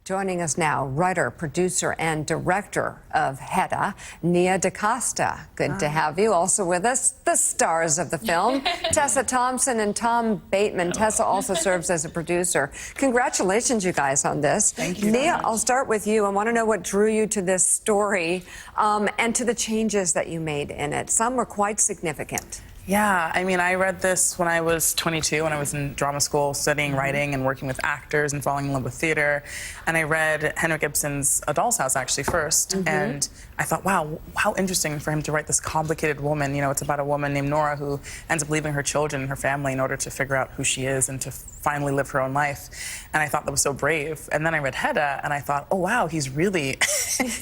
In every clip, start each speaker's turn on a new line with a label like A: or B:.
A: Joining us now, writer, producer, and director of Hedda, Nia DaCosta. Good to have you. Also with us, the stars of the film, Tessa Thompson and Tom Bateman. Tessa also serves as a producer. Congratulations, you guys, on this.
B: Thank you.
A: Nia, I'll start with you. I want to know what drew you to this story and to the changes that you made in it. Some were quite significant.
B: Yeah, I mean, I read this when I was 22, when I was in drama school studying writing and working with actors and falling in love with theater. And I read Henrik Ibsen's A Doll's House, actually, first. And I thought, wow, how interesting for him to write this complicated woman. You know, it's about a woman named Nora who ends up leaving her children and her family in order to figure out who she is and to finally live her own life. And I thought that was so brave. And then I read Hedda, and I thought, oh, wow, he's really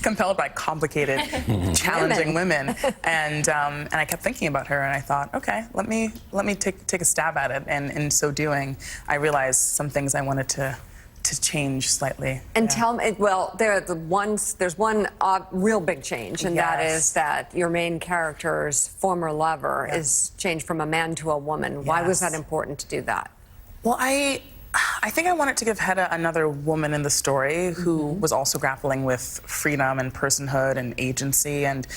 B: compelled by complicated, challenging women. And I kept thinking about her, and I thought, okay, let me take a stab at it. And in so doing, I realized some things I wanted to change slightly.
A: And tell me, well, there's one real big change, and that is that your main character's former lover is changed from a man to a woman. Why was that important to do that?
B: Well, I think I wanted to give Hedda another woman in the story who was also grappling with freedom and personhood and agency. And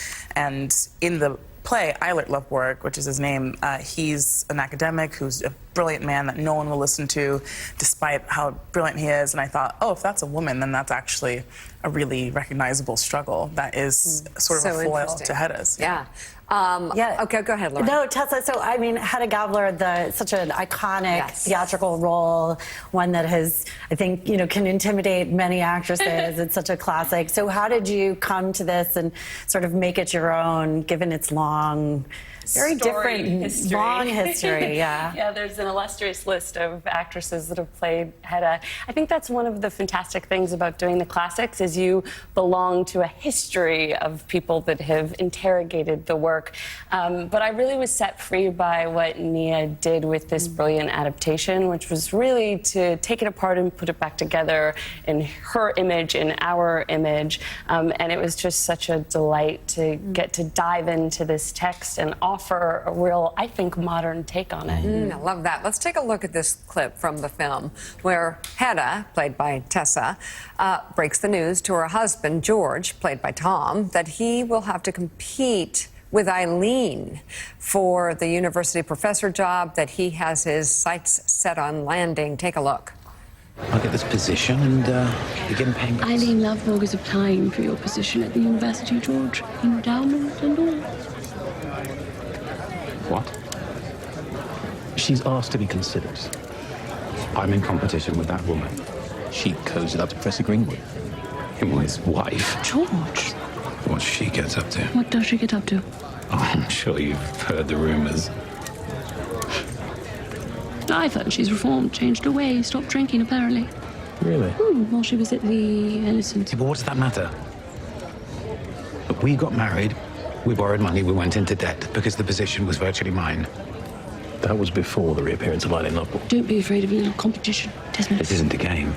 B: in the play, Eilert Lovborg, which is his name, he's an academic who's a brilliant man that no one will listen to, despite how brilliant he is. And I thought, oh, if that's a woman, then that's actually a really recognizable struggle that is sort of a foil to Hedda's.
A: Yeah. Okay, go ahead, Laura.
C: No, Tessa, so I mean, Hedda Gabler, such an iconic theatrical role, one that has, I think, you know, can intimidate many actresses. It's such a classic. So how did you come to this and sort of make it your own, given its long, very different, long history?
D: Yeah, there's an illustrious list of actresses that have played Hedda. I think that's one of the fantastic things about doing the classics is you belong to a history of people that have interrogated the work. But I really was set free by what Nia did with this brilliant adaptation, which was really to take it apart and put it back together in her image, in our image. And it was just such a delight to get to dive into this text and offer a real, I think, modern take on it.
A: I love that. Let's take a look at this clip from the film where Hedda, played by Tessa, breaks the news to her husband, George, played by Tom, that he will have to compete with Eileen for the university professor job, that he has his sights set on landing. Take a look.
E: I'll get this position and begin paying bills.
F: Eileen Lovborg is applying for your position at the university, George. Endowment and all.
E: What? She's asked to be considered. I'm in competition with that woman. She goes it up to Professor Greenwood. Him or his wife.
F: George.
E: What she gets up to.
F: What does she get up to?
E: Oh, I'm sure you've heard the rumors.
F: I've heard she's reformed, changed her ways, stopped drinking, apparently.
E: Really?
F: While she was at the Innocent.
E: But what does that matter? Look, we got married, we borrowed money, we went into debt because the position was virtually mine.
G: That was before the reappearance of Eileen Lovborg.
F: Don't be afraid of a little competition, Desmond.
E: This isn't a game.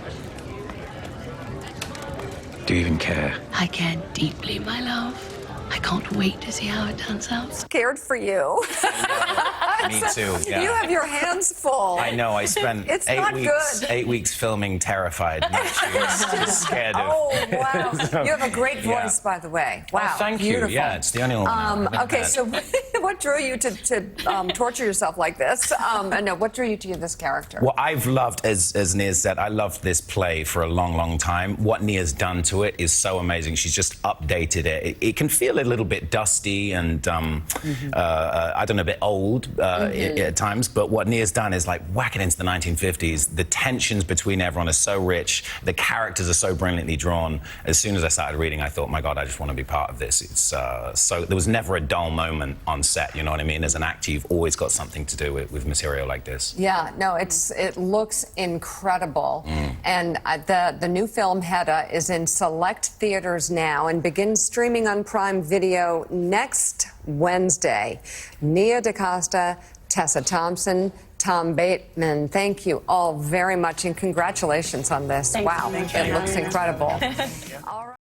E: Do you even care?
F: I care deeply, my love. I can't wait to see how it turns out.
A: Scared for you.
H: Me too, yeah.
A: You have your hands full.
H: I know, I spent
A: It's not good.
H: 8 weeks filming Terrified. Just scared of.
A: Oh, wow. You have a great voice, by the way. Wow.
H: Oh, thank
A: Beautiful.
H: you. Yeah, it's the only one.
A: Okay, so what drew you to torture yourself like this? No, what drew you to this character?
H: Well, I've loved, as Nia said, I loved this play for a long, long time. What Nia's done to it is so amazing. She's just updated it. It can feel a little bit dusty and, I don't know, a bit old at times, but what Nia's done is like whack it into the 1950s. The tensions between everyone are so rich. The characters are so brilliantly drawn. As soon as I started reading, I thought, my God, I just want to be part of this. It's so there was never a dull moment on set, you know what I mean? As an actor, you've always got something to do with material like this.
A: Yeah, no, it looks incredible. And the new film, Hedda, is in select theaters now and begins streaming on Prime Video next Wednesday. Nia DaCosta, Tessa Thompson, Tom Bateman, thank you all very much, and congratulations on this. Wow, it looks incredible. All right.